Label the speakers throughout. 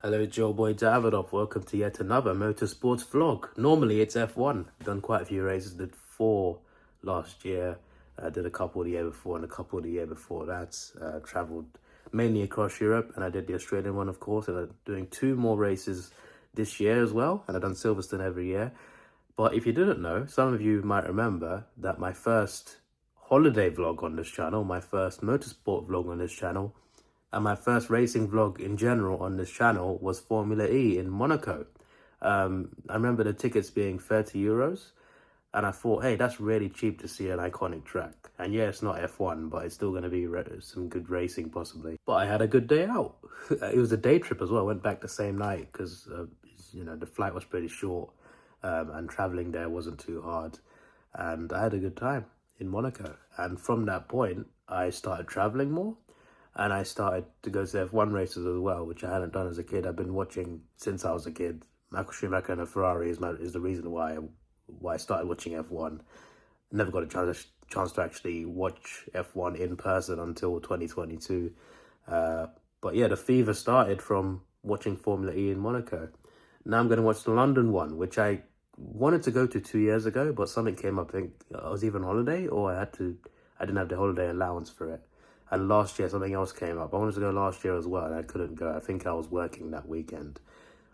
Speaker 1: Hello, it's your boy Davidoff. Welcome to yet another motorsports vlog. Normally it's F1. I've done quite a few races. Did 4 last year. Did a couple the year before and a couple the year before that. Travelled mainly across Europe, and I did the Australian one, of course. And I'm doing 2 more races this year as well. And I've done Silverstone every year. But if you didn't know, some of you might remember that my first holiday vlog on this channel, my first motorsport vlog on this channel, and my first racing vlog in general on this channel was Formula E in Monaco. I remember the tickets being €30, and I thought, hey, that's really cheap to see an iconic track. And yeah, it's not F1, but it's still going to be some good racing possibly. But I had a good day out. It was a day trip as well. I went back the same night because, the flight was pretty short, and traveling there wasn't too hard. And I had a good time in Monaco. And from that point, I started traveling more. And I started to go to F1 races as well, which I hadn't done as a kid. I've been watching since I was a kid. Michael Schumacher and a Ferrari is the reason why I started watching F1. Never got a chance to actually watch F1 in person until 2022. But yeah, the fever started from watching Formula E in Monaco. Now I'm going to watch the London one, which I wanted to go to 2 years ago, but something came up. I think I was either on holiday or I didn't have the holiday allowance for it. And last year, something else came up. I wanted to go last year as well, and I couldn't go. I think I was working that weekend.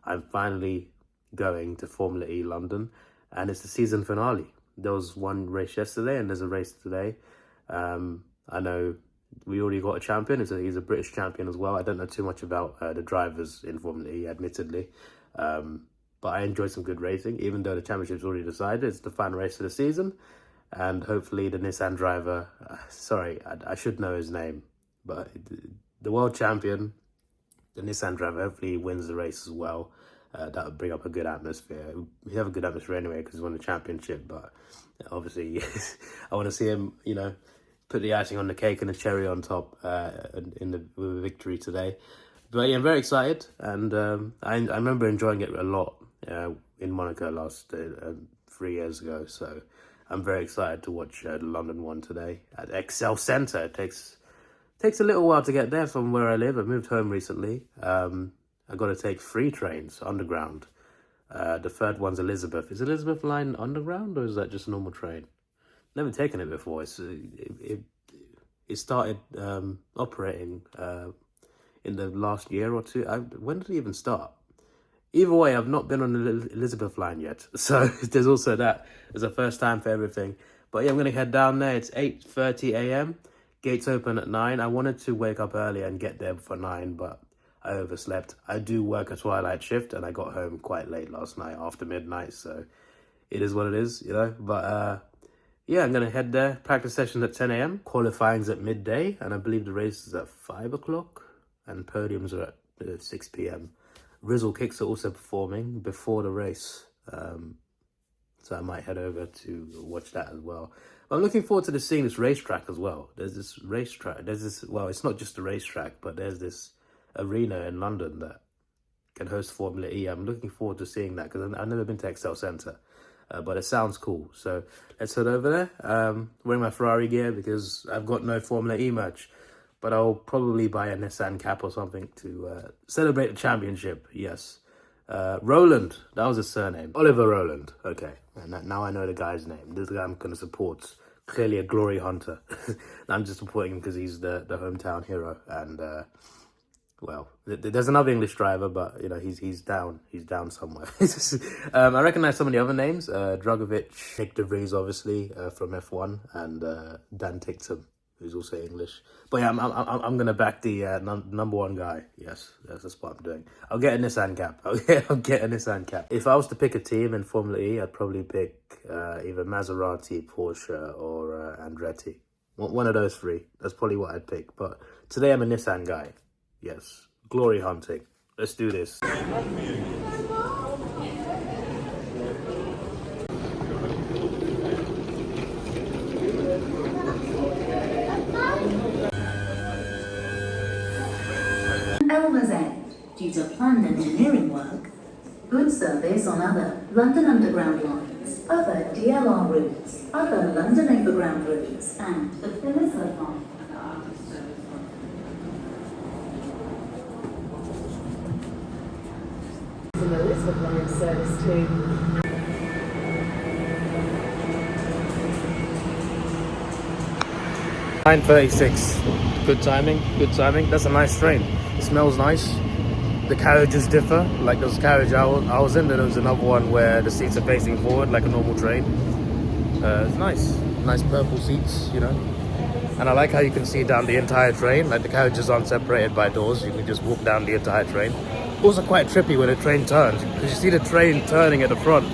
Speaker 1: I'm finally going to Formula E London, and it's the season finale. There was one race yesterday, and there's a race today. I know we already got a champion. He's a British champion as well. I don't know too much about the drivers in Formula E, admittedly. But I enjoyed some good racing, even though the championship's already decided. It's the final race of the season. And hopefully the Nissan driver, I should know his name, but the world champion, the Nissan driver, hopefully he wins the race as well. That would bring up a good atmosphere. We have a good atmosphere anyway because he won the championship, but obviously I want to see him, put the icing on the cake and the cherry on top with a victory today. But yeah, I'm very excited, and I remember enjoying it a lot in Monaco last 3 years ago, so I'm very excited to watch the London one today at Excel Centre. It takes a little while to get there from where I live. I moved home recently. I got to take 3 trains underground. The third one's Elizabeth. Is Elizabeth line underground or is that just a normal train? Never taken it before. It started operating in the last year or two. When did it even start? Either way, I've not been on the Elizabeth line yet. So there's also that. It's a first time for everything. But yeah, I'm going to head down there. It's 8:30 a.m. Gates open at 9. I wanted to wake up early and get there for 9, but I overslept. I do work a twilight shift, and I got home quite late last night, after midnight. So it is what it is, But yeah, I'm going to head there. Practice session at 10 a.m. Qualifying's at midday, and I believe the race is at 5 o'clock. And podiums are at 6 p.m. Rizzle Kicks are also performing before the race, so I might head over to watch that as well. But I'm looking forward to seeing this racetrack as well. There's this racetrack, well, it's not just a racetrack, but there's this arena in London that can host Formula E. I'm looking forward to seeing that because I've never been to Excel Centre, but it sounds cool. So let's head over there. Wearing my Ferrari gear because I've got no Formula E merch. But I'll probably buy a Nissan cap or something to celebrate the championship, yes. Roland, that was his surname. Oliver Roland, okay. And now I know the guy's name. This guy I'm going to support. Clearly a glory hunter. I'm just supporting him because he's the hometown hero. And, well, there's another English driver, but, he's down. He's down somewhere. I recognize some of the other names. Dragovic, Nick De Vries, obviously, from F1, and Dan Ticktum, who's also English. But yeah, I'm gonna back the number one guy. Yes, that's what I'm doing. I'll get a Nissan cap. I'll get a Nissan cap. If I was to pick a team in Formula E, I'd probably pick either Maserati, Porsche, or Andretti. One of those 3. That's probably what I'd pick. But today I'm a Nissan guy. Yes, glory hunting. Let's do this.
Speaker 2: Elmer's End, due to planned engineering work, good service on other London Underground lines, other DLR routes, other London Overground routes, and the Phillipsburg line.
Speaker 3: the blind service too.
Speaker 1: 9:36. Good timing, good timing. That's a nice train. It smells nice. The carriages differ. Like those carriage I was in, there was another one where the seats are facing forward like a normal train. It's nice. Nice purple seats, you know. And I like how you can see down the entire train. Like the carriages aren't separated by doors. You can just walk down the entire train. Also quite trippy when a train turns, because you see the train turning at the front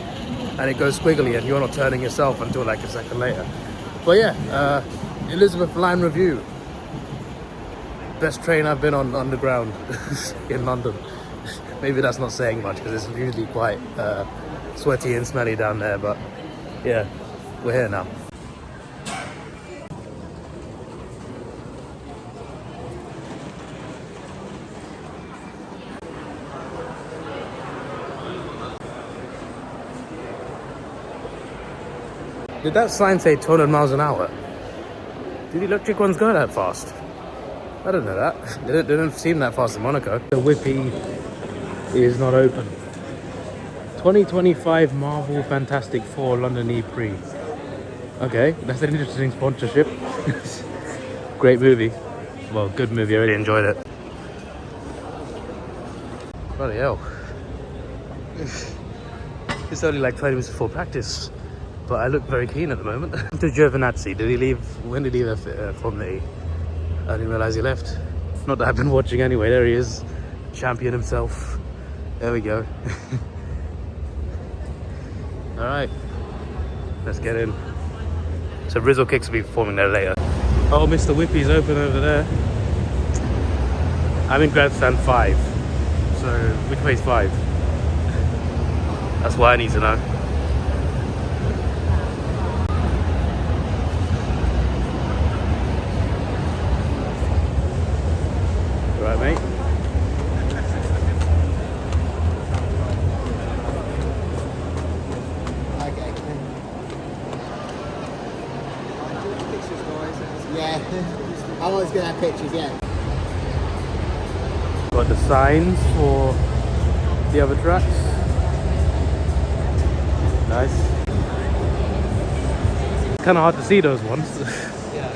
Speaker 1: and it goes squiggly and you're not turning yourself until like a second later. But yeah, Elizabeth line review. Best train I've been on underground in London. Maybe that's not saying much because it's usually quite sweaty and smelly down there, but yeah, we're here now. Did that sign say 200 miles an hour? Did the electric ones go that fast? I don't know that. They didn't seem that fast in Monaco. The Whippy is not open. 2025 Marvel Fantastic Four London E-Prix. Okay, that's an interesting sponsorship. Great movie. Well, good movie. I really enjoyed it. Bloody hell. It's only like 20 minutes before practice. But I look very keen at the moment. To Giovinazzi, did he leave? When did he leave from the? I didn't realise he left. Not that I've been watching anyway. There he is, champion himself. There we go. All right, let's get in. So Rizzo Kicks will be performing there later. Oh, Mr. Whippy's open over there. I'm in Grandstand 5. So which way's 5? That's what I need to know. Right, mate.
Speaker 4: Okay. Pictures, guys. Yeah. I'm always gonna have pictures, yeah.
Speaker 1: Got the signs for the other tracks. Nice. It's kind of hard to see those ones.
Speaker 4: Yeah.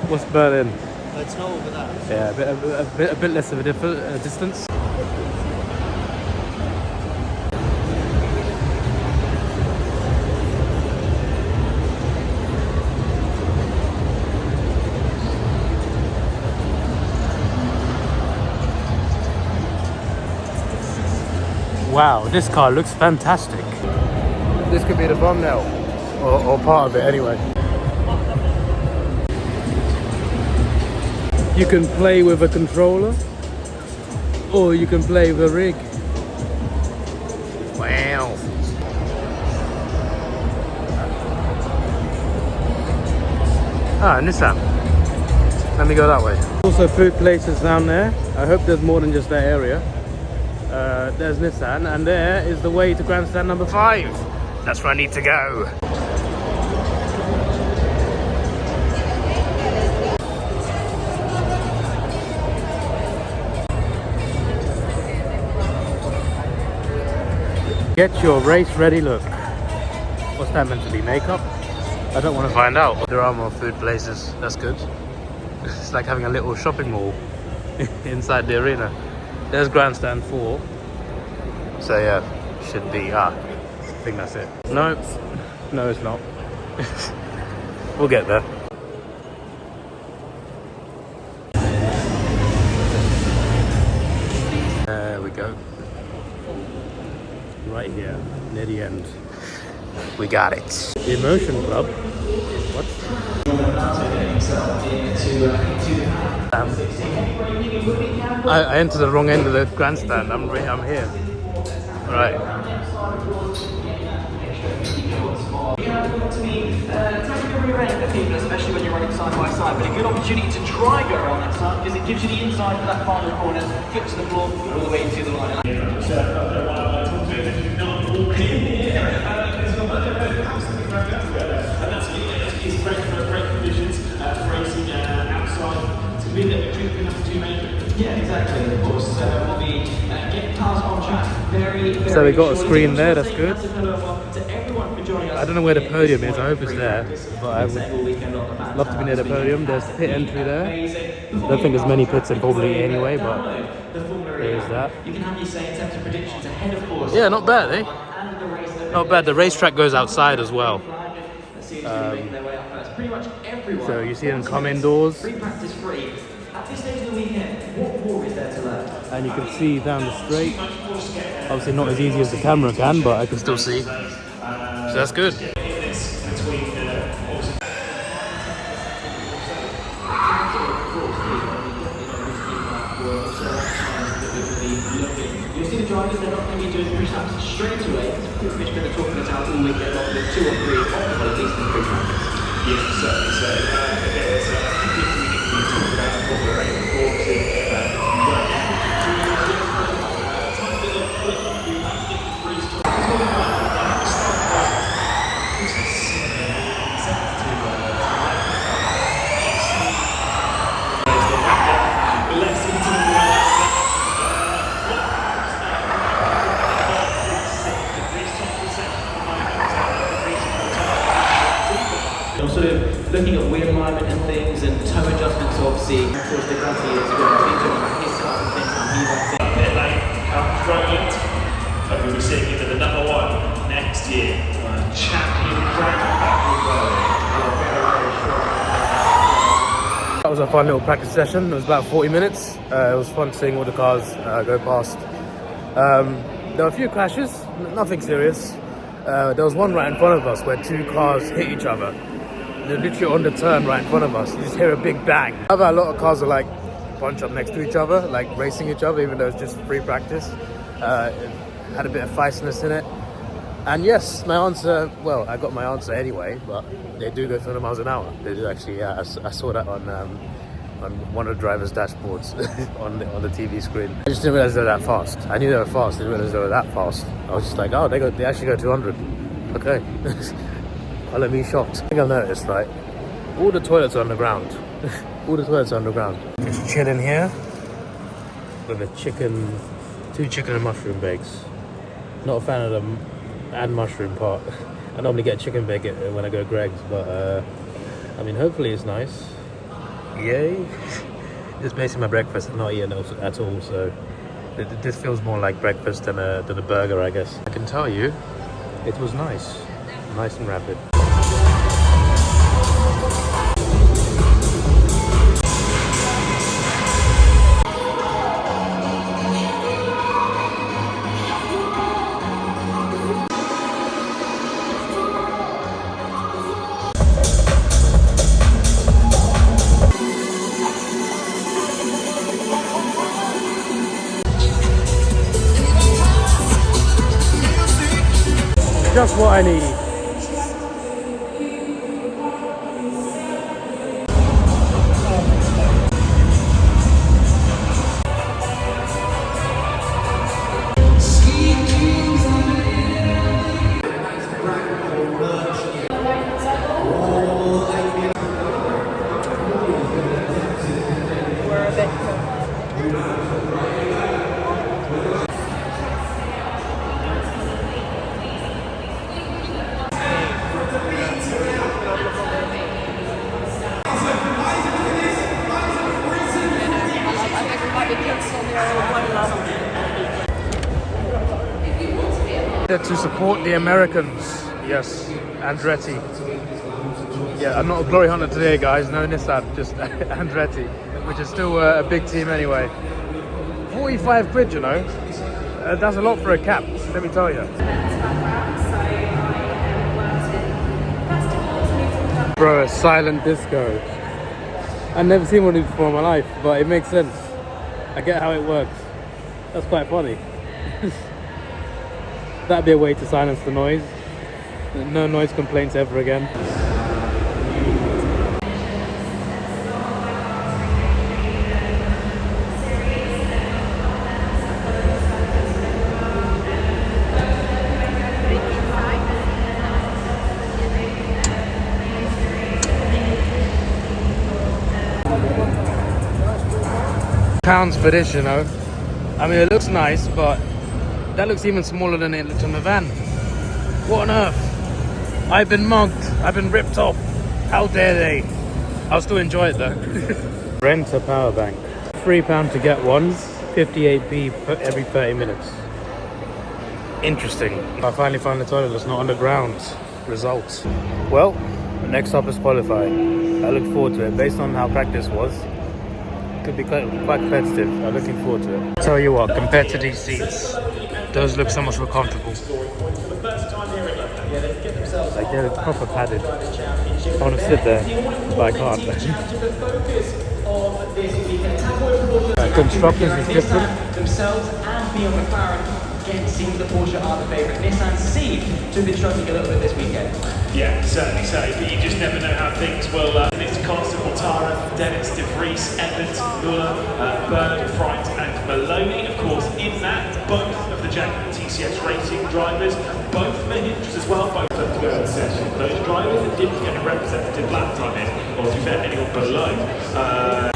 Speaker 1: What's Berlin?
Speaker 4: It's not over that.
Speaker 1: Yeah, a bit less of a distance. Wow, this car looks fantastic. This could be the thumbnail, or part of it anyway. You can play with a controller, or you can play with a rig. Wow. Ah, Nissan. Let me go that way. Also food places down there. I hope there's more than just that area. There's Nissan, and there is the way to Grandstand number 5. That's where I need to go. Get your race ready look. What's that meant to be? Makeup? I don't want to find out. There are more food places. That's good. It's like having a little shopping mall inside the arena. There's Grandstand 4. So yeah, should be, I think that's it. No, no it's not. We'll get there. There we go. Right here, near the end. We got it. The Immersion Club. What? I entered the wrong end of the grandstand. I'm here. Right.
Speaker 5: To me, it's actually a rear end for people, especially when you're running side by side, but a good opportunity to try go around that side because it gives you the inside for that final corner, flip to the floor, all the way to the line. And that's it's great for great conditions for racing outside. It's going to be a bit tricky enough to make it. Yeah, exactly. Of course, we'll be getting cars on track very
Speaker 1: So we got a screen there, that's good. I don't know where the podium is, I hope it's there, but I would love to be near the podium. There's pit entry there. I don't think there's many pits in Formula E anyway, but there is that. Yeah, not bad, eh? Not bad. The racetrack goes outside as well. So you see them come indoors. And you can see down the straight. Obviously not as easy as the camera can, but I can still see. So that's good.
Speaker 5: You'll see the drivers, they're not going to be doing pre-laps straight away. It's pretty much going to talk it out all weekend long with 2 or 3 optimal at least in pre-laps.
Speaker 3: Yes, certainly. So again, it's I think we talked about what we're aiming for to
Speaker 5: sort of looking at wheel alignment and things and toe adjustments, obviously. Of course, the Granty is going to be doing his stuff and things how he wants it.
Speaker 3: Roland, and we'll be seeing either the number 1 next year, champion
Speaker 1: That was a fun little practice session. It was about 40 minutes. It was fun seeing all the cars go past. There were a few crashes, nothing serious. There was one right in front of us where 2 cars hit each other. They're literally on the turn right in front of us. You just hear a big bang. However, a lot of cars are like bunch up next to each other, like racing each other, even though it's just free practice. It had a bit of feistiness in it. And yes, my answer, well, I got my answer anyway, but they do go 200 miles an hour. They do actually, yeah, I saw that on one of the driver's dashboards on the TV screen. I just didn't realize they were that fast. I knew they were fast, I didn't realize they were that fast. I was just like, oh, they actually go 200. Okay. Let me shocked. I think I've noticed, like, all the toilets are underground. All the toilets are underground. Just chilling here with a chicken, 2 chicken and mushroom bakes. Not a fan of them and mushroom part. I normally get chicken bake when I go Greg's, but I mean, hopefully it's nice. Yay! It's basically my breakfast. I'm not eating at all, so this feels more like breakfast than a burger, I guess. I can tell you, it was nice and rapid. Just what I need. To support the Americans, yes, Andretti. Yeah, I'm not a glory hunter today, guys. No Nissan, just Andretti, which is still a big team anyway. 45 quid, you know. That's a lot for a cap, let me tell you. Bro, a silent disco. I've never seen one of these before in my life, but it makes sense. I get how it works. That's quite funny. That'd be a way to silence the noise. No noise complaints ever again. £1 for this, you know. I mean, it looks nice, but That looks even smaller than it looked on the van. What on earth? I've been mugged. I've been ripped off. How dare they? I'll still enjoy it though. Rent a power bank. £3 to get one. 58p per every 30 minutes. Interesting. I finally found the toilet that's not underground. Results. Well, next up is qualifying. I look forward to it. Based on how practice was, it could be quite competitive. I'm looking forward to it. Tell you what, compared to these seats, those look so much more comfortable. Like they're proper padded. I want to sit there, but I can't. Constructors is different.
Speaker 5: Themselves and beyond McLaren, again, seems the Porsche are the favourite. Nissan seem to have been struggling a little bit this weekend.
Speaker 3: Yeah, certainly so, but you just never know how things will. It's Constable, Tara, Dennis, De Vries, Evans, Muller, Bird, Fright and Maloney. Of course, in that, both of the Jaguar TCS racing drivers, both Mahindras as well, both have to go to the session. Those drivers that didn't get a representative lap time in, or to be fair, anyone below.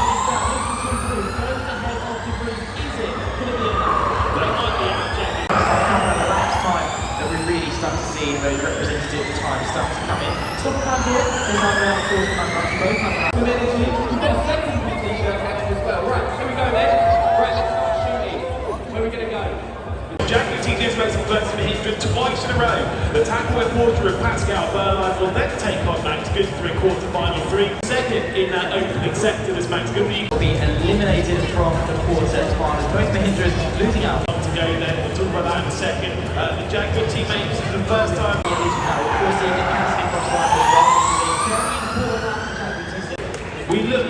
Speaker 5: Start to see those representative times start to come in. Top card here is our round of course both we've got a second big t-shirt as well. Right, here we go then. Right, shooting. Where are we going to go?
Speaker 3: Jaguar TCS racing versus Mahindra twice in a row. The tackle with Porter and Pascal Berline will then take on Max Good through quarter-final 3. Second in that opening sector as Max Good will
Speaker 5: be eliminated from the quarter-finals. Both Mahindras losing out.
Speaker 3: To go then, we'll talk about that in a second. The Jaguar teammates for the first time. We look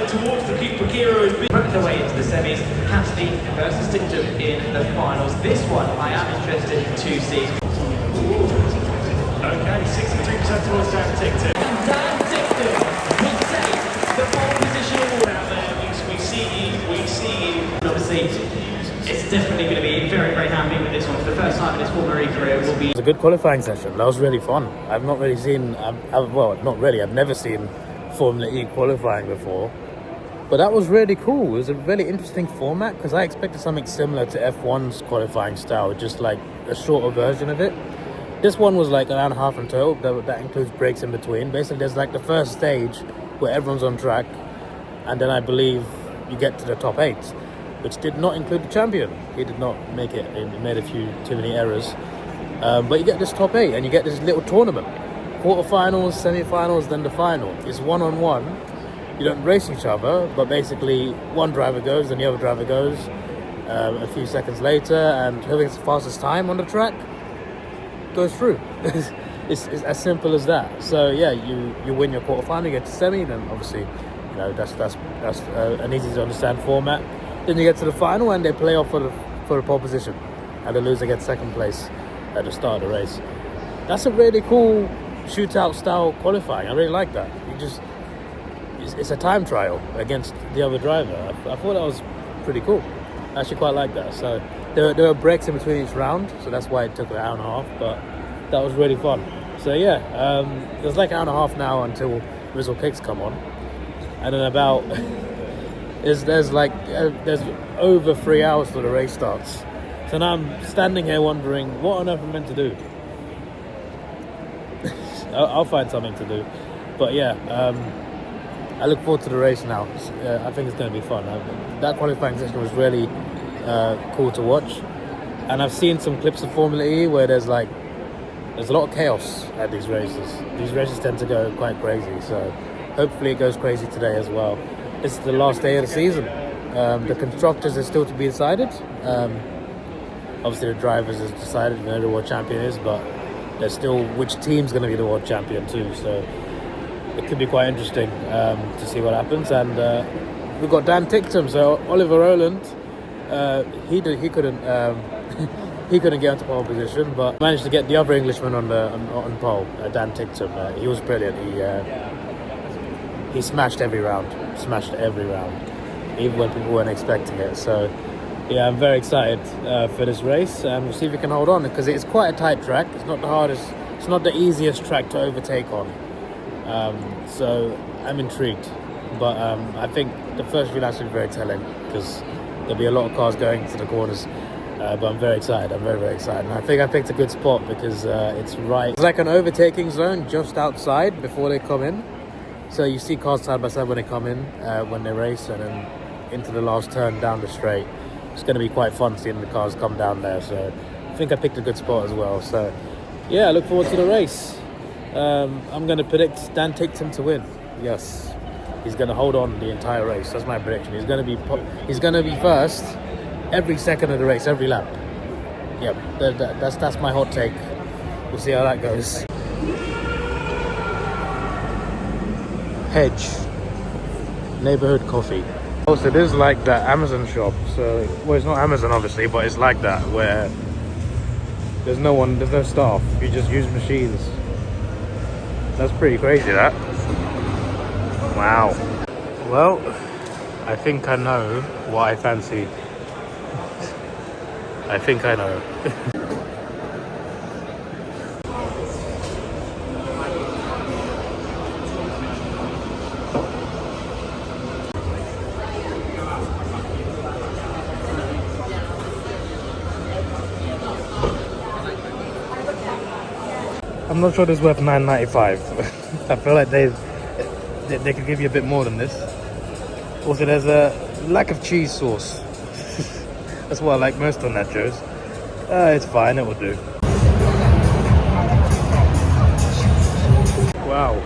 Speaker 3: towards the Cooper Kiro as
Speaker 5: working their way into the semis. Cassidy versus Tictum in the finals. This one I am interested to see.
Speaker 3: Okay, 63% towards Dan Tictum.
Speaker 5: Dan Tictum will take the pole position award
Speaker 3: out there. We see you.
Speaker 5: Obviously, it's definitely going to be very, very happy with this one. For the first time in his Formula E career, will be.
Speaker 1: It was a good qualifying session. That was really fun. I've not really seen, well, not really. I've never seen Formula E qualifying before, but that was really cool. It was a really interesting format because I expected something similar to F1's qualifying style, just like a shorter version of it. This one was like an hour and a half in total. That includes breaks in between. Basically, there's like the first stage where everyone's on track, and then I believe you get to the top 8. Which did not include the champion. He did not make it. He made a few too many errors. But you get this top 8 and you get this little tournament. Quarterfinals, semi-finals, then the final. It's one-on-one. You don't race each other, but basically one driver goes, then the other driver goes a few seconds later, and whoever gets the fastest time on the track goes through. It's as simple as that. So yeah, you win your quarterfinal, you get to semi, then obviously, you know, that's an easy to understand format. Then you get to the final and they play off for the pole position, and the loser gets second place at the start of the race. That's a really cool shootout style qualifying. I really like that. It's a time trial against the other driver. I thought that was pretty cool. I actually quite like that. So there were breaks in between each round, so that's why it took an hour and a half. But that was really fun. So yeah, there's like an hour and a half now until Visual Kicks come on, and then about. There's over 3 hours till the race starts. So now I'm standing here wondering what on earth I'm meant to do. I'll find something to do. But yeah, I look forward to the race now. I think it's going to be fun. That qualifying session was really cool to watch. And I've seen some clips of Formula E where there's a lot of chaos at these races. These races tend to go quite crazy. So hopefully it goes crazy today as well. This is the last day of the season. The constructors are still to be decided. Obviously the drivers is decided who the world champion is, but there's still which team's going to be the world champion too. So it could be quite interesting to see what happens. And we've got Dan Tictum. So Oliver Rowland, he couldn't he couldn't get into pole position, but managed to get the other Englishman on pole. Dan Tictum. He was brilliant. He smashed every round, even when people weren't expecting it. So yeah, I'm very excited for this race, and we'll see if we can hold on, because it's quite a tight track. It's not the hardest, it's not the easiest track to overtake on. So I'm intrigued, but I think the first few laps will be very telling, because there'll be a lot of cars going to the corners. But I'm very excited. I'm very, very excited. And I think I picked a good spot because it's right. It's like an overtaking zone just outside before they come in. So you see cars side by side when they come in, when they race, and then into the last turn down the straight. It's going to be quite fun seeing the cars come down there. So I think I picked a good spot as well. So yeah, I look forward to the race. I'm going to predict Dan Ticktum to win. Yes, he's going to hold on the entire race. That's my prediction. He's going to be first every second of the race, every lap. Yep, that's my hot take. We'll see how that goes. Hedge neighborhood coffee. Also, it is like that Amazon shop. So, well, it's not Amazon obviously, but it's like that where there's no staff. You just use machines. That's pretty crazy, that. Wow. Well, I think I know what I fancy. I think I know. I'm not sure this is worth $9.95. I feel like they could give you a bit more than this. Also, there's a lack of cheese sauce. That's what I like most on nachos. It's fine, it will do. Wow.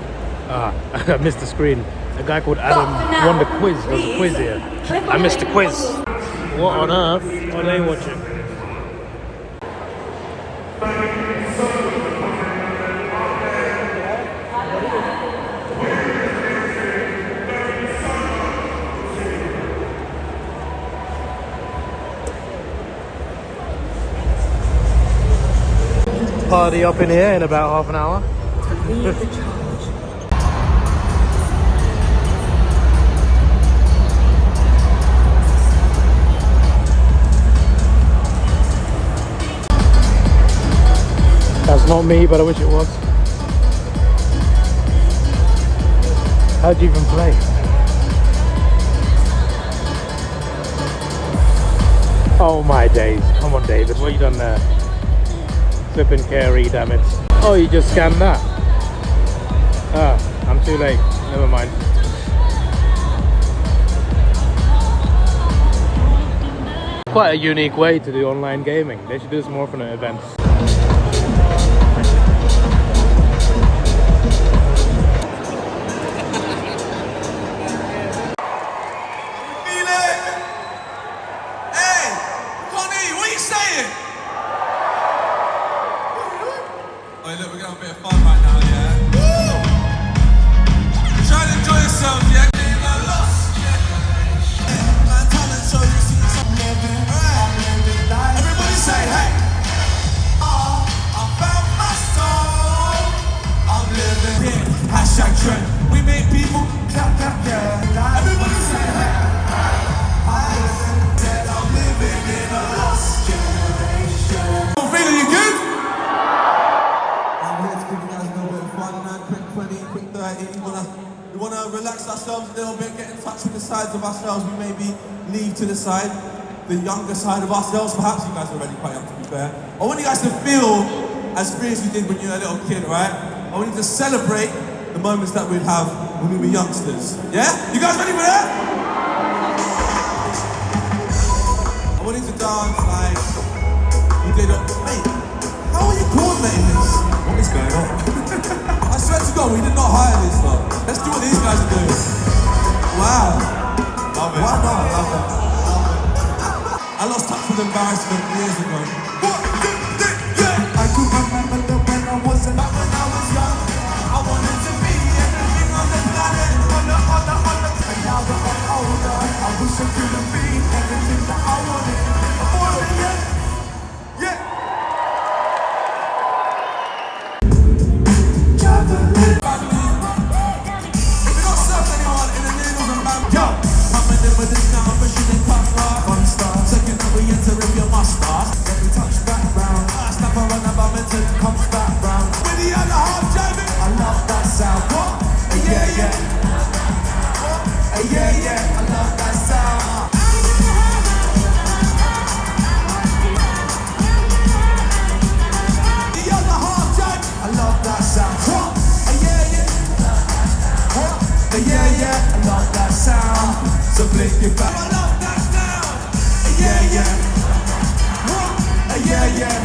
Speaker 1: I missed the screen. A guy called Adam won the quiz. There's a quiz here. I missed the quiz. What on earth are they watching? Party up in here in about half an hour. That's not me, but I wish it was. How'd you even play? Oh my days. Come on, David, what have you done there? Flipping carry, damn it. Oh, you just scanned that. I'm too late. Never mind. Quite a unique way to do online gaming. They should do this more often at events.
Speaker 6: We make people clap, clap, yeah. Everybody say hey. I'm living in a lost generation. Feeling you good? I'm here to give you guys a little bit of fun, man. Quick 20, quick 30. We wanna relax ourselves a little bit, get in touch with the sides of ourselves we maybe leave to the side. The younger side of ourselves, perhaps you guys are already quite young to be fair. I want you guys to feel as free as you did when you were a little kid, right? I want you to celebrate the moments that we'd have when we were youngsters. Yeah? You guys ready for that? I want you to dance like you did it. Mate, how are you coordinating this? What is going on? I swear to God, we did not hire this though. Let's do what these guys are doing. Wow. Love it. Why not? Love it. I lost touch with embarrassment years ago. 1, 2, 3, yeah! I could remember that when I wasn't back when I was young. I wanted to be everything on the planet, on the. And now that I'm older, I wish I could have been everything that I wanted. Yeah. If you don't serve anyone in the needles and bam, yo, coming in with this now, mission pasta. One star, second that we enter if you're mustard. Let me touch back round. I snap around the badminton, comes back round. With the other half jamming. I love that sound. What? Yeah, yeah. What? Yeah, yeah. I love that sound. get back. I love that sound. Yeah, yeah. Yeah, yeah.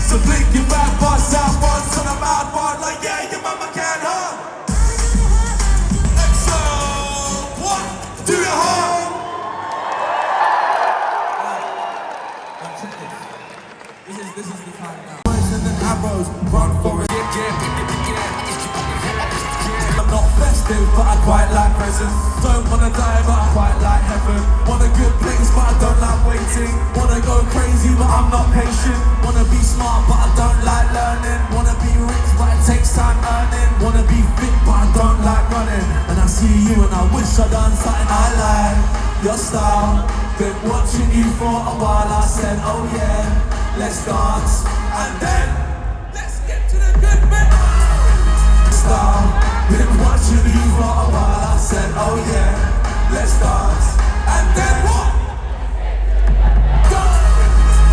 Speaker 6: So blink your back, bust out once on a mad one, like yeah, your mama can't hurt. So, what? Do your heart. This is the time now. And then arrows, run for it. I'm not festive, but I quite like presents. Don't wanna die, but I quite like heaven. Want a good place, but I don't like waiting. Wanna go crazy, but I'm not patient. Wanna be smart, but I don't like learning. Wanna be rich, but it takes time earning. Wanna be fit, but I don't like running. And I see you and I wish I'd done something I like. Your style, been watching you for a while. I said, oh yeah, let's dance. And then, let's get to the good bit. Style, been watching you for a while. I said, oh yeah, let's dance. And then what? Go!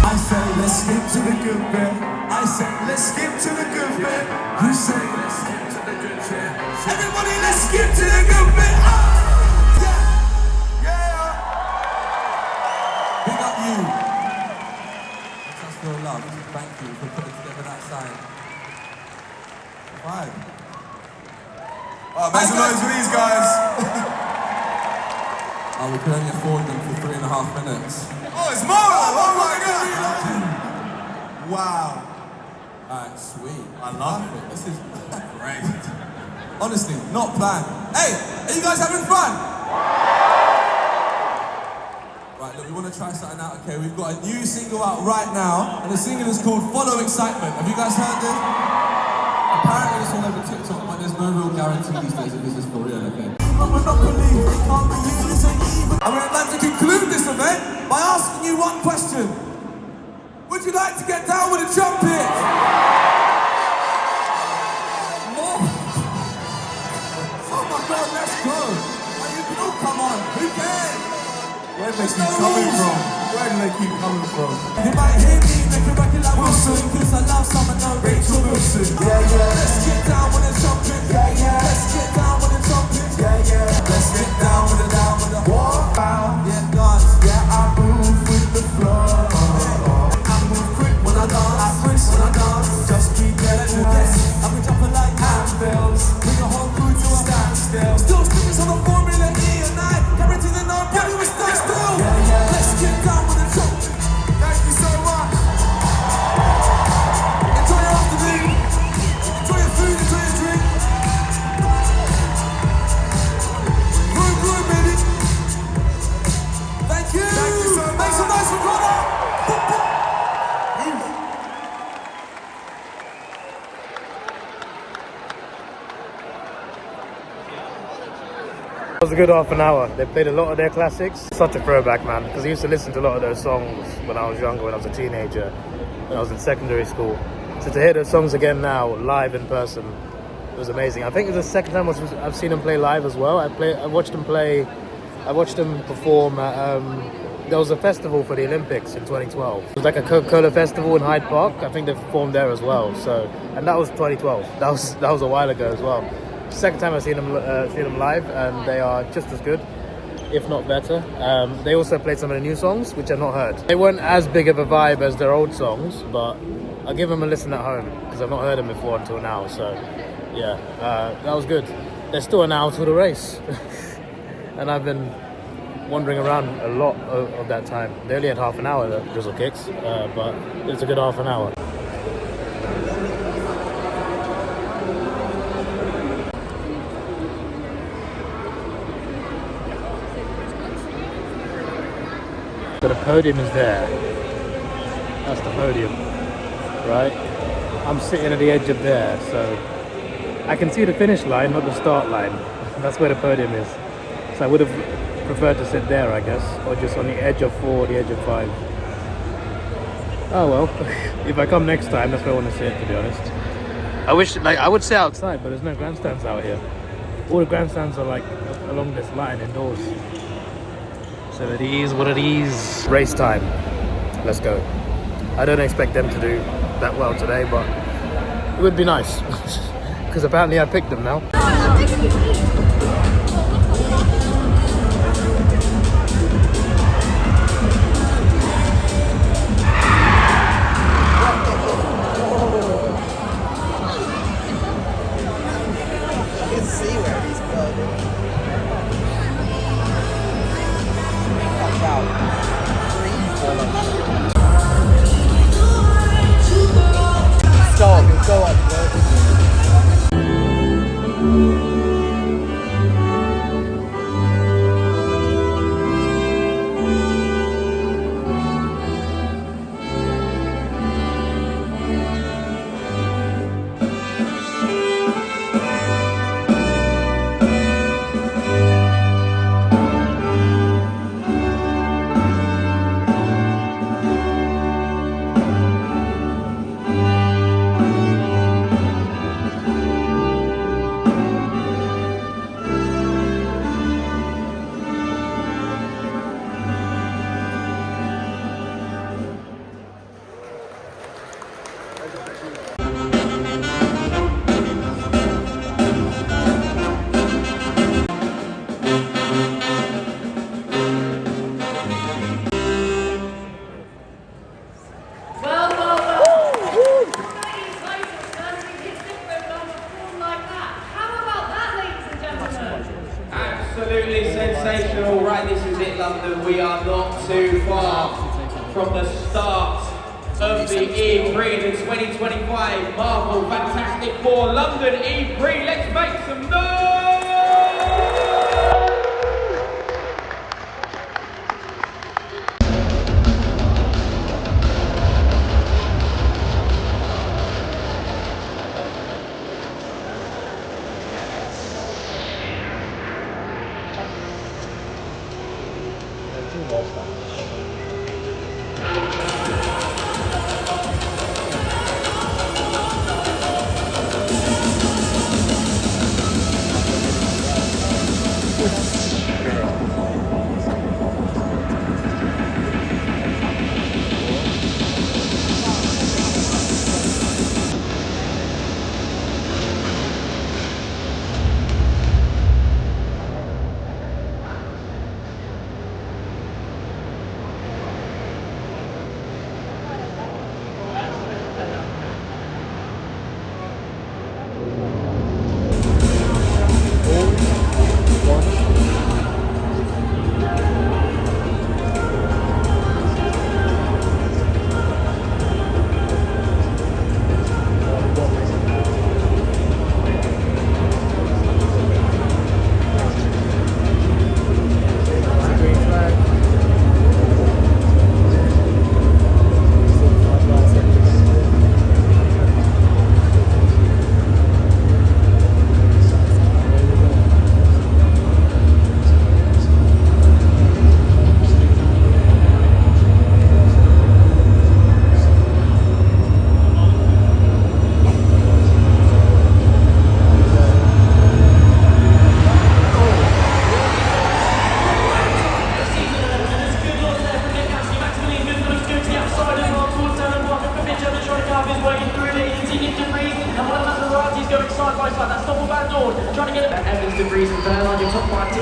Speaker 6: I say, let's skip to the good bit. I said, let's skip to the good bit. You say, let's skip to the good bit. Everybody, let's skip to the good bit. Yeah, yeah. Big up you. Just feel love. Thank you for putting together that sign. Five. Oh, make some noise for these guys. Oh, we can only afford them for 3.5 minutes. Oh, it's more! Oh my god! Wow. Alright, sweet. I love it. This is great. Honestly, not planned. Hey, are you guys having fun? Right, look, we want to try something out. Okay, we've got a new single out right now, and the single is called Follow Excitement. Have you guys heard this? Apparently it's all over TikTok, but there's no real guarantee these days if this is for real, okay? I would like to conclude this event by asking you one question. Would you like to get down with a trumpet? More? Oh my god, let's go! You can all come on, who cares? Where do they keep coming from? Where do they keep coming from? You might hear me make a record like Wilson, cause I love some and no Rachel Wilson. Yeah, yeah. Let's get down with a trumpet. Yeah, yeah. Let's get down with a trumpet. Yeah, yeah. Let's get down with a walk out. Yeah, dance. Yeah, I move with the flow. I move quick when I dance. I switch when I dance. Just keep getting the best. I've been jumping like anvils. Bring a whole crew to a standstill. Still sticking on the Formula E and I guarantee that nobody will stand still. Yeah, yeah. Let's get down with a trumpet. Thank you so much. Enjoy your afternoon. Enjoy your food. Enjoy your drink. Room, room, baby. Thank you. Thank you so much. Make some noise for Connor.
Speaker 1: It was a good half an hour. They played a lot of their classics. Such a throwback, man, because I used to listen to a lot of those songs when I was younger, when I was a teenager, when I was in secondary school. So to hear those songs again now, live in person, it was amazing. I think it was the second time I've seen them play live as well. I watched them perform at, there was a festival for the Olympics in 2012. It was like a Coca-Cola festival in Hyde Park. I think they performed there as well. So, and that was 2012. That was a while ago as well. Second time I've seen them live, and they are just as good, if not better. They also played some of the new songs, which I've not heard. They weren't as big of a vibe as their old songs, but I'll give them a listen at home, because I've not heard them before until now. So, yeah, that was good. There's still an hour to the race, and I've been wandering around a lot of that time. They only had half an hour, the Drizzle Kicks, but it's a good half an hour. So the podium is there. That's the podium, right? I'm sitting at the edge of there, so I can see the finish line, not the start line. That's where the podium is. So I would have preferred to sit there, I guess, or just on the edge of 4, the edge of 5. Oh well, if I come next time, that's where I want to sit, to be honest. I wish, I would sit outside, but there's no grandstands out here. All the grandstands are like along this line indoors. So it is what it is. Race time. Let's go. I don't expect them to do that well today, but it would be nice. Because apparently I picked them now.
Speaker 5: the E-Prix, the 2025 Marvel Fantastic Four London E-Prix. Let's make some noise!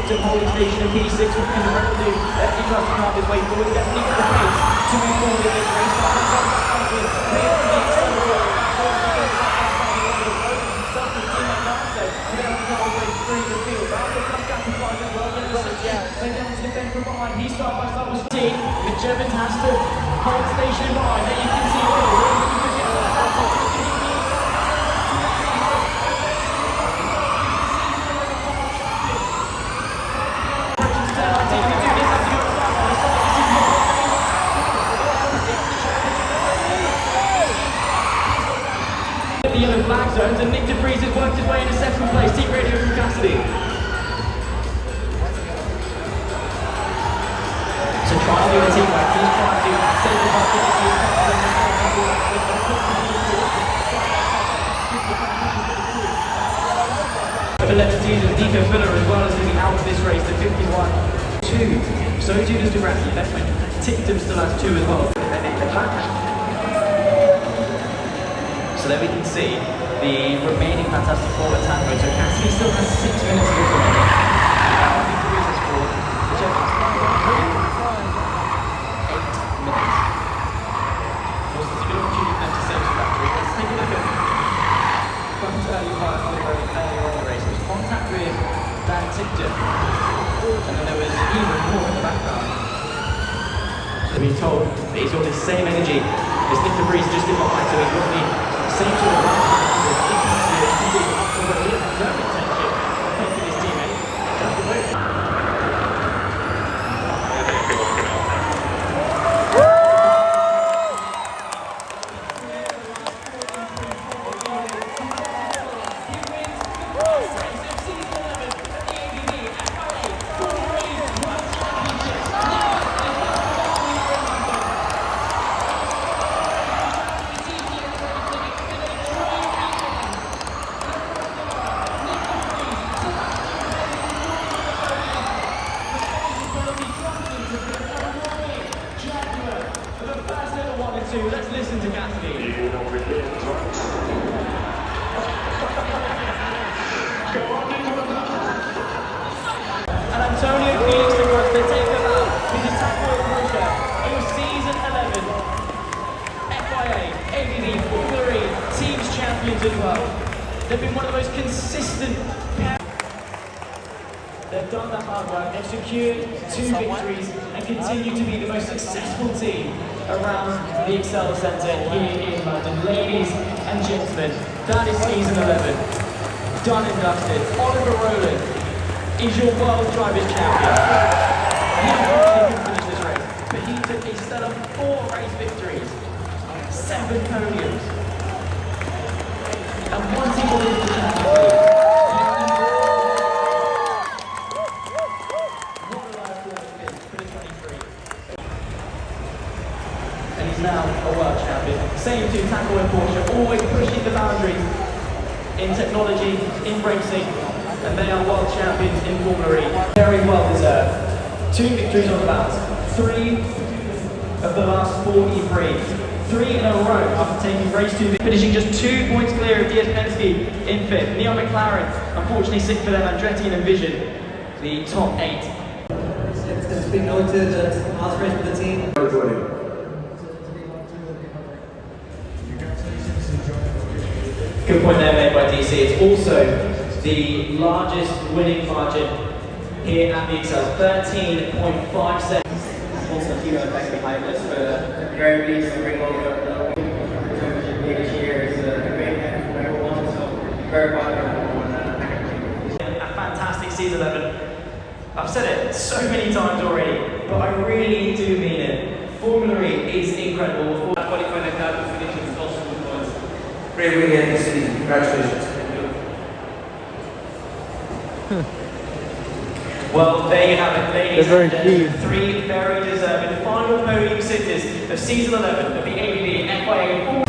Speaker 5: Polling station and P6 with the revenue. He tries to carve his way forward, definitely to the pace to move forward in this race. He's side by side with team. McJevons has to hold station behind. There you can see the yellow flag zones, and Nick DeVries has worked his way into second place. Team radio from Cassidy. So trying to do a teamwork, he's trying to save the bucket. For left season, Nico Fuller as well as moving out of this race to 51-2. So too does Durant. That's right. Tictum still has 2 as well. So there we can see the remaining Fantastic Four at Tango. So Cassidy still has 6 minutes to go. And then there was even more in the background. So we're told that he's got the same energy as Nick DeVries just in behind, so he's got the same sort of let's listen to Cassidy. And Antonio Felix across the takeover. His attack approacher. It was season 11. FIA, ABB, Formula E, teams champions as well. They've been one of the most consistent. They've done the hard work. They've secured 2 victories and continue to be the most successful team around the Excel Centre here in London. Ladies and gentlemen, that is season 11. Done and dusted. Oliver Rowland is your World Drivers Champion. He really could finish this race, but he took a stellar 4 race victories, 7 podiums, and once he got into the Champions League, what a life for the 23. And he's now a world champion. Same to tackle in Porsche, always pushing the boundaries in technology, in racing, and they are world champions in Formula E. Very well deserved. 2 victories on the bounce, 3 of the last 4 E-Prix, 3 in a row after taking race 2, finishing just 2 points clear of Diaz Penske in 5th. Neon McLaren, unfortunately 6th for them, Andretti and Envision, the top 8.
Speaker 7: It's been noted that last race with the team.
Speaker 5: Good point there made by DC. It's also the largest winning margin here at the Excel, 13.5 seconds.
Speaker 7: Also a huge effect behind this, but very pleased to bring over this year is a great event for everyone, so very proud of everyone.
Speaker 5: A fantastic season 11. I've said it so many times already, but I really do mean it. Formula E is incredible.
Speaker 7: Qualified Elgato finishes is also good points.
Speaker 8: Great weekend this season. Congratulations.
Speaker 5: Well, there you have it, ladies and gentlemen. 3 very deserving final podium sitters of season 11 of the ABB FIA.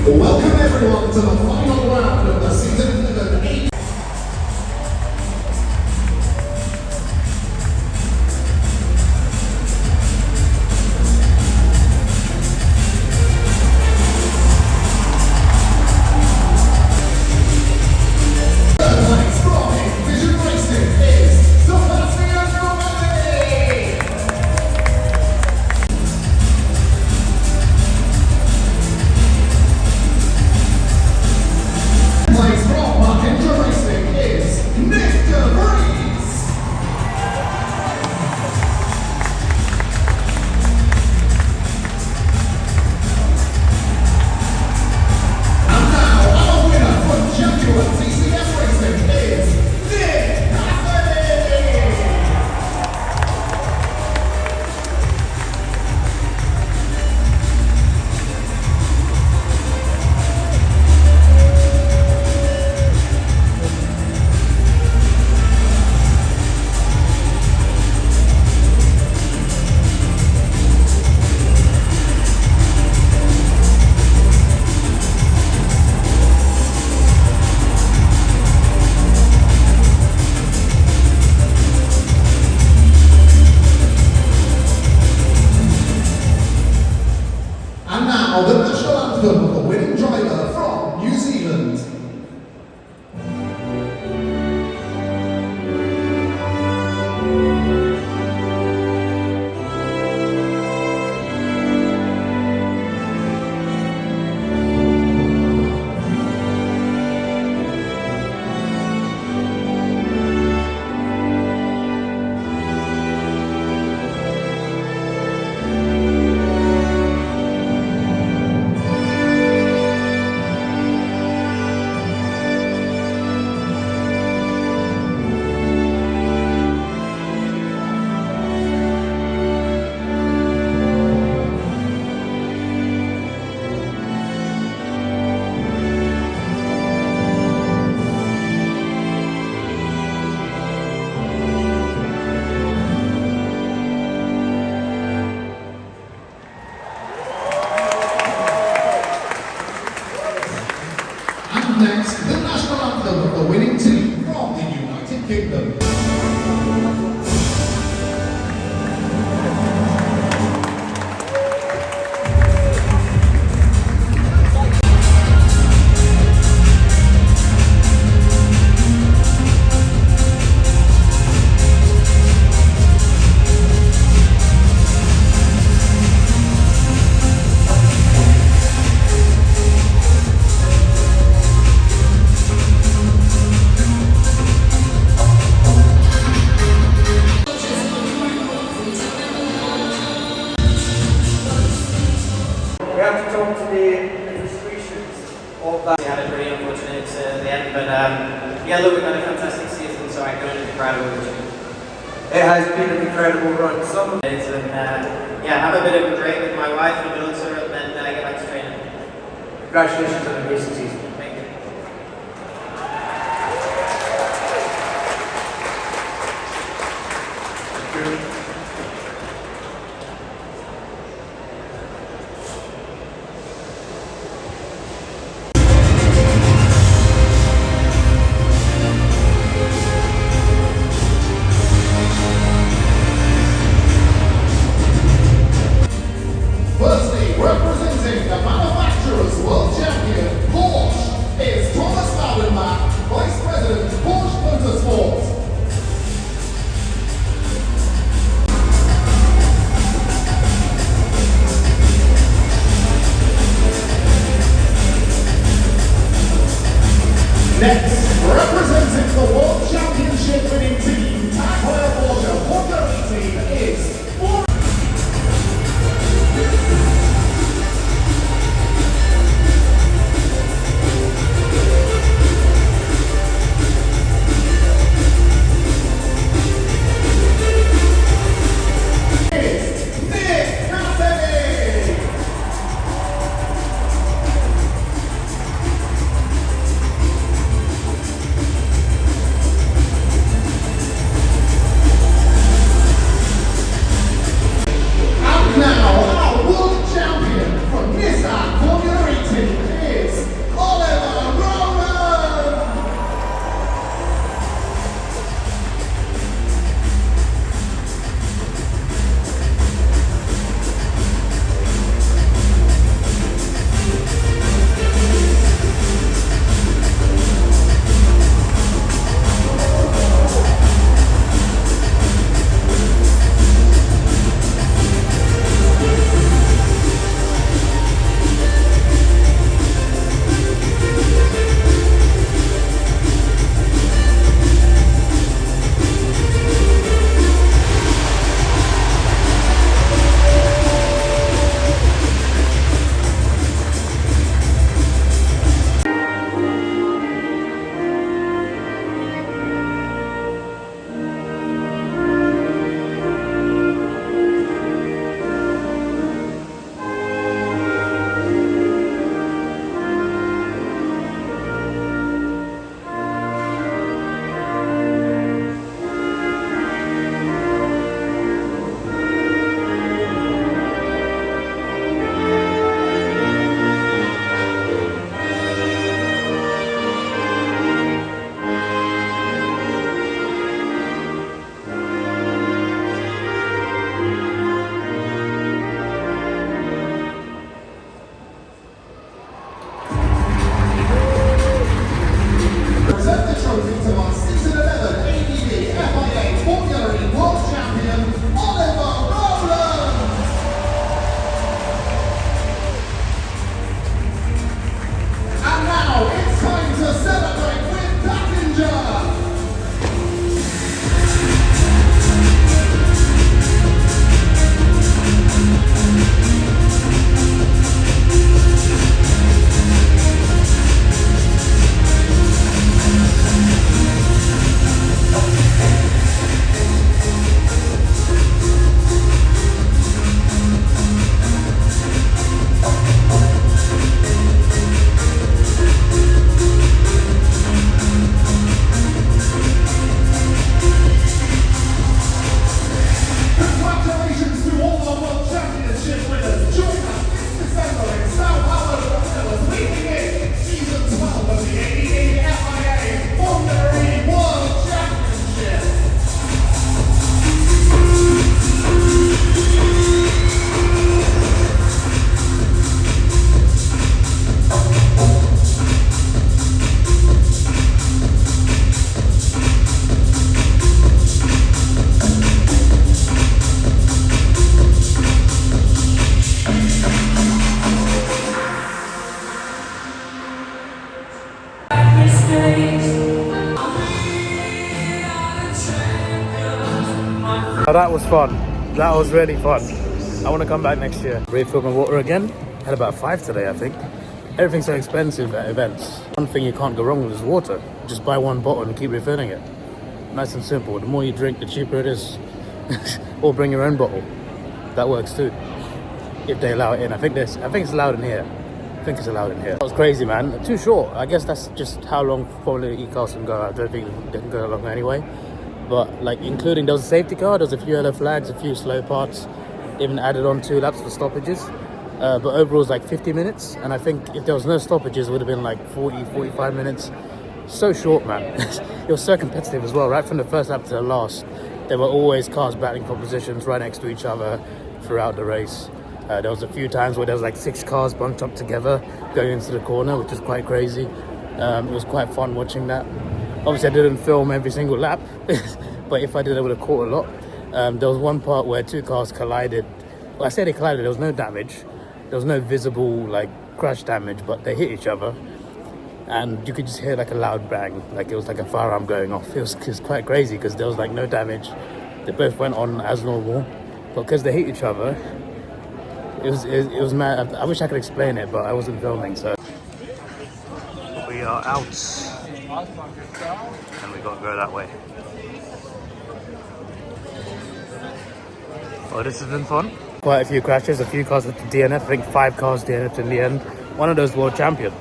Speaker 9: Welcome everyone to the final round of the season 11
Speaker 7: yeah, look, we've had a fantastic season, so I couldn't be proud of it.
Speaker 8: It has been an incredible run. Some
Speaker 7: And yeah, have a bit of a break with my wife and Ultra, and then get back to training.
Speaker 8: congratulations on the recent season.
Speaker 7: Thank you.
Speaker 9: Firstly, representing the manufacturer's world champion, Porsche, is Thomas Baudenbach, Vice President, Porsche Motorsports. Next, representing the World Championship winning team, Tag Heuer Porsche Formula E team is
Speaker 1: Oh, that was fun. That was really fun. I want to come back next year. Refilling water again. Had about 5 today, I think. Everything's so expensive at events. One thing you can't go wrong with is water. Just buy one bottle and keep refilling it. Nice and simple. The more you drink, the cheaper it is. Or bring your own bottle. That works too. If they allow it in. I think it's allowed in here. I think it's allowed in here. That was crazy, man. Too short. I guess that's just how long probably e-cars can go. I don't think they can go that long anyway. But like including, there was a safety car, there was a few yellow flags, a few slow parts, even added on 2 laps for stoppages. But overall it was like 50 minutes. And I think if there was no stoppages, it would have been like 40, 45 minutes. So short, man. It was so competitive as well. Right from the first lap to the last, there were always cars battling for positions right next to each other throughout the race. There was a few times where there was like 6 cars bunched up together going into the corner, which was quite crazy. It was quite fun watching that. Obviously I didn't film every single lap, but if I did I would have caught a lot. There was one part where 2 cars collided. Well, I say they collided, there was no damage. There was no visible like crash damage, but they hit each other. And you could just hear like a loud bang, like it was like a firearm going off. It was quite crazy because there was like no damage. They both went on as normal, but because they hit each other, it was mad. I wish I could explain it, but I wasn't filming, so. We are out, and we gotta go that way. Oh, this has been fun. Quite a few crashes, a few cars with the DNF. I think 5 cars DNF'd in the end. One of those world champion.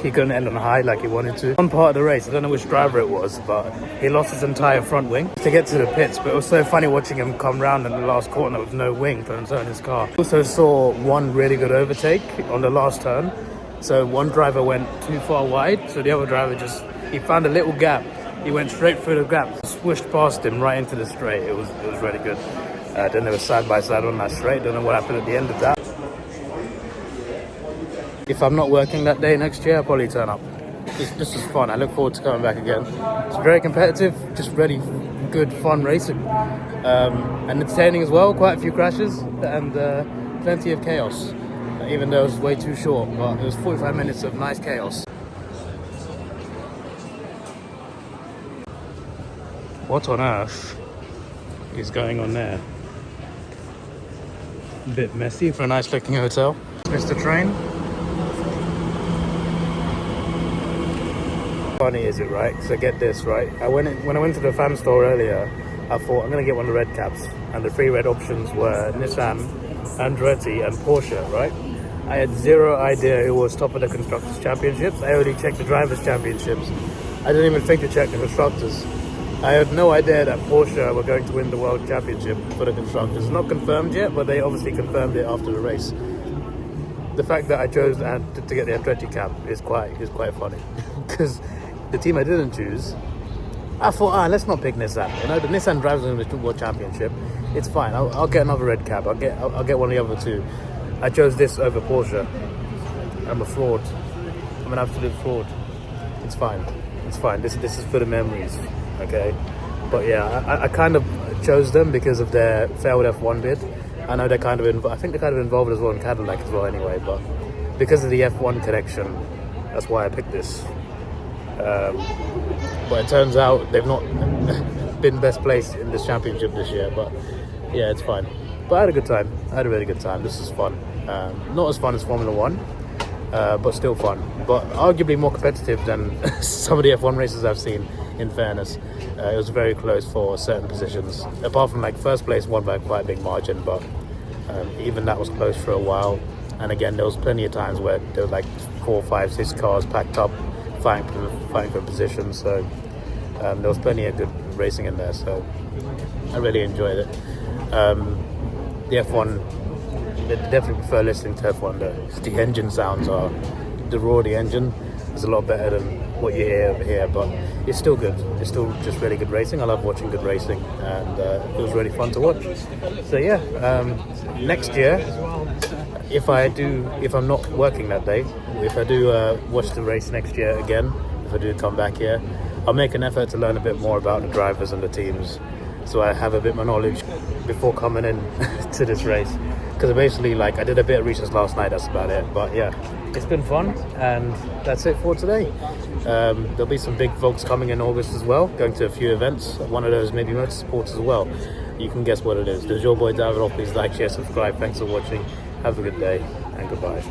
Speaker 1: He couldn't end on a high like he wanted to. One part of the race, I don't know which driver it was, but he lost his entire front wing to get to the pits. But it was so funny watching him come round in the last corner with no wing to turn his car. Also saw one really good overtake on the last turn. So one driver went too far wide, so the other driver he found a little gap. He went straight through the gap, swished past him right into the straight. It was really good. Then they were side by side on that straight. Don't know what happened at the end of that. If I'm not working that day next year, I'll probably turn up. This was fun. I look forward to coming back again. It's very competitive, just really good, fun racing. And entertaining as well, quite a few crashes and plenty of chaos. Even though it was way too short, but it was 45 minutes of nice chaos. What on earth is going on there? A bit messy for a nice looking hotel. Mr. Train. Funny is it, right? So get this, right? When I went to the fan store earlier, I thought I'm gonna get one of the red caps, and the 3 red options were Nissan, Andretti, and Porsche, right? I had zero idea who was top of the Constructors' Championships. I only checked the Drivers' Championships. I didn't even think to check the Constructors. I had no idea that Porsche were going to win the World Championship for the Constructors. It's not confirmed yet, but they obviously confirmed it after the race. The fact that I chose to get the Andretti cap is quite funny, because the team I didn't choose, I thought, let's not pick Nissan. You know, the Nissan drives in the World Championship. It's fine. I'll get another red cap. I'll get one of the other 2. I chose this over Porsche. I'm a fraud. I'm an absolute fraud. It's fine. It's fine. This is for the memories, okay? But yeah, I kind of chose them because of their failed F1 bid. I know they're kind of I think they're kind of involved as well in Cadillac as well anyway. But because of the F1 connection, that's why I picked this. But it turns out they've not been best placed in this championship this year. But yeah, it's fine. But I had a good time. I had a really good time. This is fun. Not as fun as Formula 1, but still fun. But arguably more competitive than some of the F1 races I've seen, in fairness. It was very close for certain positions. Apart from like first place won by quite a big margin, but even that was close for a while. And again, there was plenty of times where there were like 4, 5, 6 cars packed up fighting for positions. So there was plenty of good racing in there. So I really enjoyed it. The F1, I definitely prefer listening to F1 though. The engine sounds are, the roar of the engine is a lot better than what you hear over here, but it's still good. It's still just really good racing. I love watching good racing, and it was really fun to watch. So yeah, next year, if I'm not working that day, if I do watch the race next year again, if I do come back here, I'll make an effort to learn a bit more about the drivers and the teams, so I have a bit more knowledge before coming in to this race. Because basically, like, I did a bit of research last night, that's about it. But yeah, it's been fun, and that's it for today. There'll be some big vlogs coming in August as well, going to a few events. One of those maybe motorsports as well. You can guess what it is. There's your boy Davidoff. Please like, share, subscribe. Thanks for watching. Have a good day, and goodbye.